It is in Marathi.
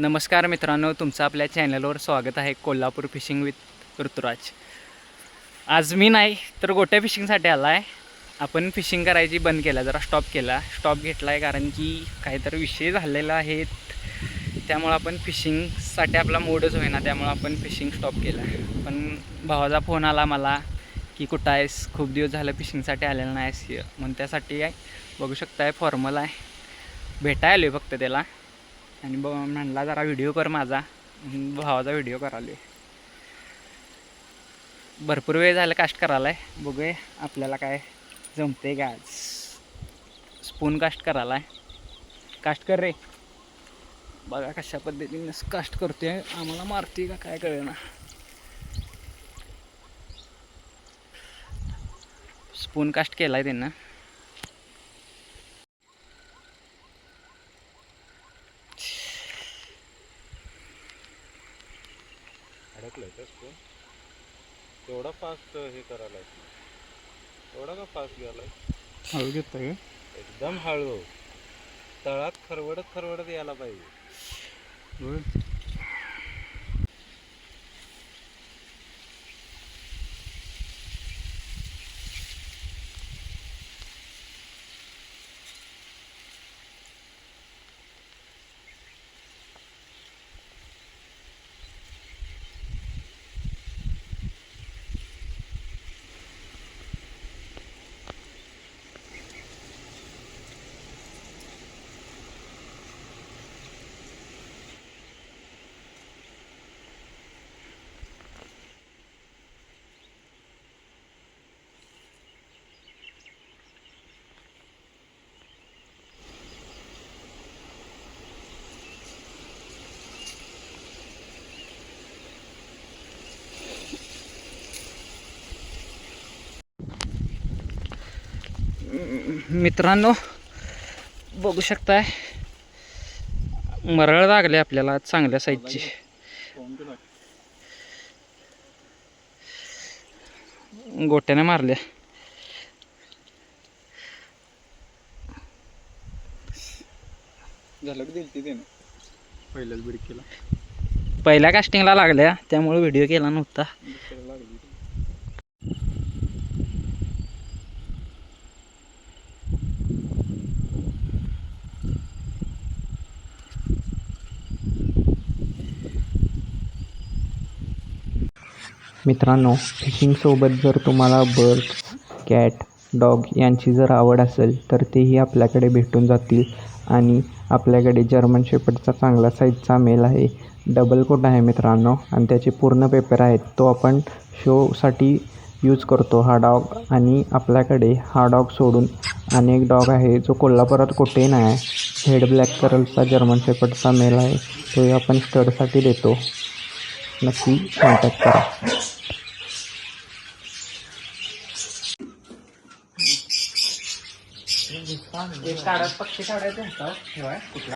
नमस्कार मित्रांनो, तुमचं आपल्या चॅनलवर स्वागत आहे. Kolhapur fishing with Ruturaj. आज मी नाही तर गोट्या फिशिंगसाठी आला आहे. आपण फिशिंग करायची बंद केला, जरा स्टॉप घेतला आहे कारण की काहीतरी विषय झालेला आहे. त्यामुळं आपण फिशिंगसाठी आपला मूडच होईना, त्यामुळं आपण फिशिंग स्टॉप केला आहे. पण भावाचा फोन आला मला की कुठं आहेस, खूप दिवस झालं फिशिंगसाठी आलेला नाहीस. मग त्यासाठी आहे, बघू शकताय फॉर्मल आहे, भेटाय आलो फक्त त्याला. आणि म्हणला जरा व्हिडिओ कर माझा, भावाचा व्हिडिओ करालो. भरपूर वेळ झाला कास्ट करायला आहे. बघूया आपल्याला काय जमते का. आज स्पून कास्ट करायला आहे. कास्ट कर रे. बघा कशा पद्धतीने कास्ट करतोय, आम्हाला मारते का काय कळेना. स्पून कास्ट केला आहे त्यांना. अडकलंय का स्पून? तेवढा फास्ट हे करायला, एवढा का फास्ट गेलाय? हळू घेतोय एकदम हळू, तळात खरवडत यायला पाहिजे. मित्रांनो, बघू शकताय मरळ लागले आपल्याला चांगल्या साईजची. गोट्याने मारल्या. झलक दिली ते पहिल्याच ब्रेक केला, पहिल्या कास्टिंगला लागल्या, त्यामुळे व्हिडिओ केला नव्हता. मित्रांनो, फिशिंगसोबत जर तुम्हाला बर्ड्स, कॅट, डॉग यांची जर आवड असेल तर तेही आपल्याकडे भेटून जातील. आणि आपल्याकडे जर्मन शेपर्डचा चांगला साईजचा मेल आहे, डबल कोट आहे मित्रांनो, आणि त्याचे पूर्ण पेपर आहेत. तो आपण शोसाठी यूज करतो हा डॉग. आणि आपल्याकडे हा डॉग सोडून अनेक डॉग आहे जो कोल्हापुरात कुठे नाही आहे. हेड ब्लॅक करलचा जर्मन शेपर्डचा मेल आहे, तोही आपण स्टडसाठी देतो. नक्की कॉन्टॅक्ट करा. पक्षी काढायचं होता ठेवाय कुठला